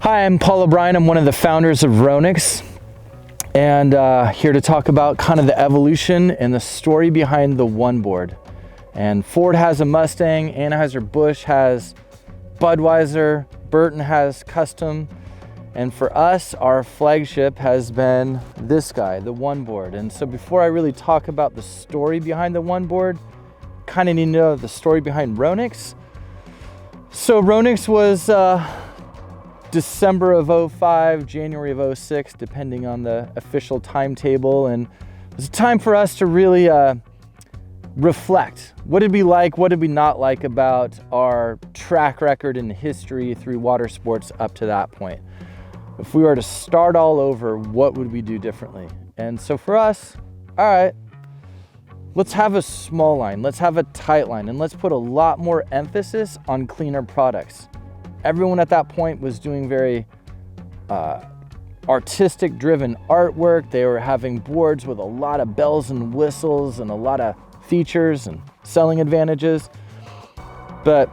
Hi, I'm Paul O'Brien. I'm one of the founders of Ronix, and here to talk about kind of the evolution and the story behind the One board. And Ford has a Mustang, Anheuser-Busch has Budweiser, Burton has Custom, and for us, our flagship has been this guy, the One board. And so before I really talk about the story behind the One board, kind of need to know the story behind Ronix. So Ronix was December of 05, January of 06, depending on the official timetable. And it was a time for us to really reflect. What did we like? What did we not like about our track record and history through water sports up to that point? If we were to start all over, what would we do differently? And so for us, all right, let's have a small line, let's have a tight line, and let's put a lot more emphasis on cleaner products. Everyone at that point was doing very artistic driven artwork. They were having boards with a lot of bells and whistles and a lot of features and selling advantages. But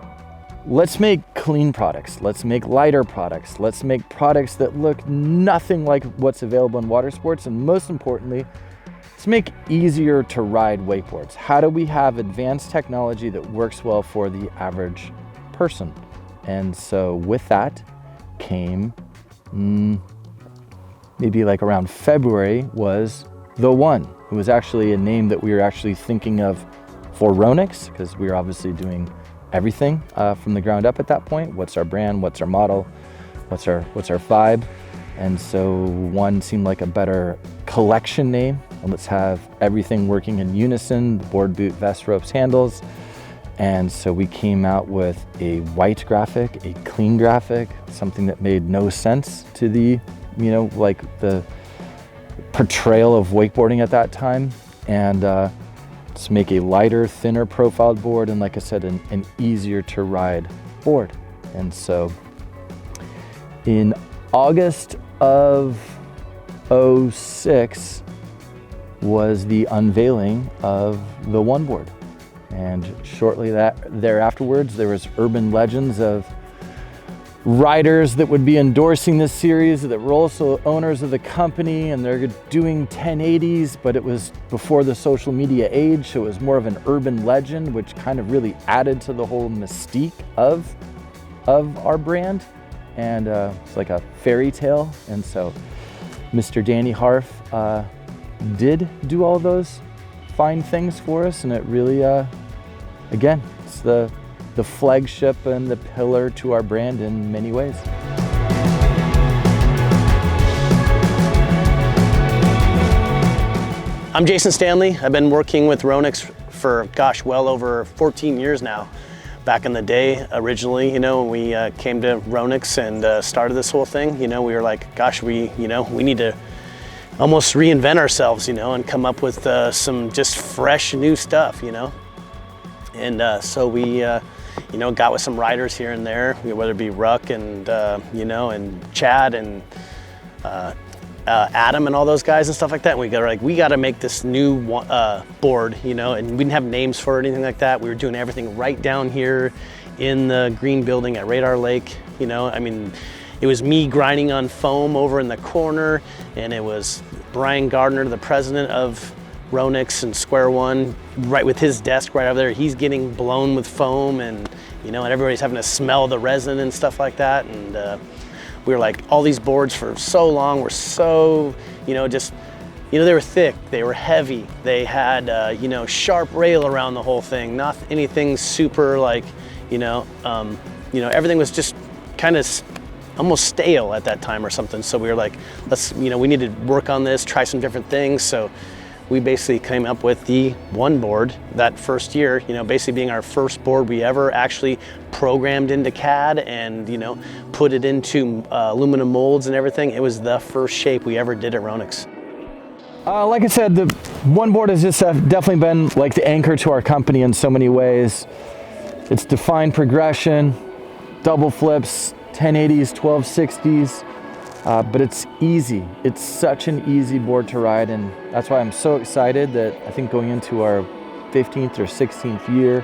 let's make clean products. Let's make lighter products. Let's make products that look nothing like what's available in water sports. And most importantly, let's make easier to ride wakeboards. How do we have advanced technology that works well for the average person? And so with that came, maybe like around February, was the One. It was actually a name that we were actually thinking of for Ronix, because we were obviously doing everything from the ground up at that point. What's our brand? What's our model? What's our vibe? And so One seemed like a better collection name. And let's have everything working in unison: the board, boot, vest, ropes, handles. And so we came out with a white graphic, a clean graphic, something that made no sense to the, like the portrayal of wakeboarding at that time. And let's make a lighter, thinner profiled board, and like I said, an easier to ride board. And so in August of 06 was the unveiling of the One board. And shortly thereafterwards, there was urban legends of riders that would be endorsing this series that were also owners of the company, and they're doing 1080s, but it was before the social media age, so it was more of an urban legend, which kind of really added to the whole mystique of our brand. And it's like a fairy tale. And so Mr. Danny Harf did do all those fine things for us, and it really, again, it's the flagship and the pillar to our brand in many ways. I'm Jason Standley. I've been working with Ronix for, well over 14 years now. Back in the day, originally, when we came to Ronix and started this whole thing, we were like, we need to almost reinvent ourselves, and come up with some just fresh new stuff, And so we, got with some riders here and there, whether it be Ruck and, and Chad and Adam and all those guys and stuff like that. And we got to make this new board, and we didn't have names for it or anything like that. We were doing everything right down here in the green building at Radar Lake, It was me grinding on foam over in the corner, and it was Brian Gardner, the president of Ronix and Square One, right with his desk right over there. He's getting blown with foam, and and everybody's having to smell the resin and stuff like that. And we were like, all these boards for so long were so, they were thick, they were heavy, they had sharp rail around the whole thing, not anything super like, everything was just kind of almost stale at that time or something. So we were like, we need to work on this, try some different things. So we basically came up with the One board that first year, basically being our first board we ever actually programmed into CAD and, put it into aluminum molds and everything. It was the first shape we ever did at Ronix. Like I said, the One board has just definitely been like the anchor to our company in so many ways. It's defined progression, double flips, 1080s, 1260s, but it's easy. It's such an easy board to ride, and that's why I'm so excited that I think going into our 15th or 16th year,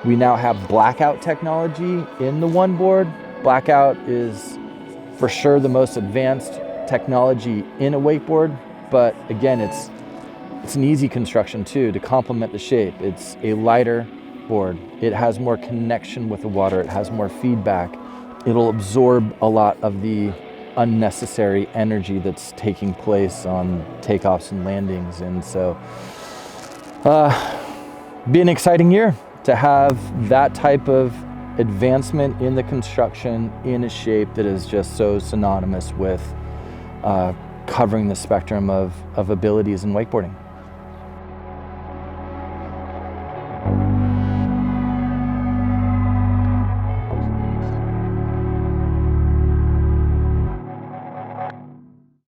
we now have Blackout Technology in the One board. Blackout is for sure the most advanced technology in a wakeboard, but again, it's an easy construction too to complement the shape. It's a lighter board. It has more connection with the water. It has more feedback. It'll absorb a lot of the unnecessary energy that's taking place on takeoffs and landings. And so, be an exciting year to have that type of advancement in the construction in a shape that is just so synonymous with covering the spectrum of abilities in wakeboarding.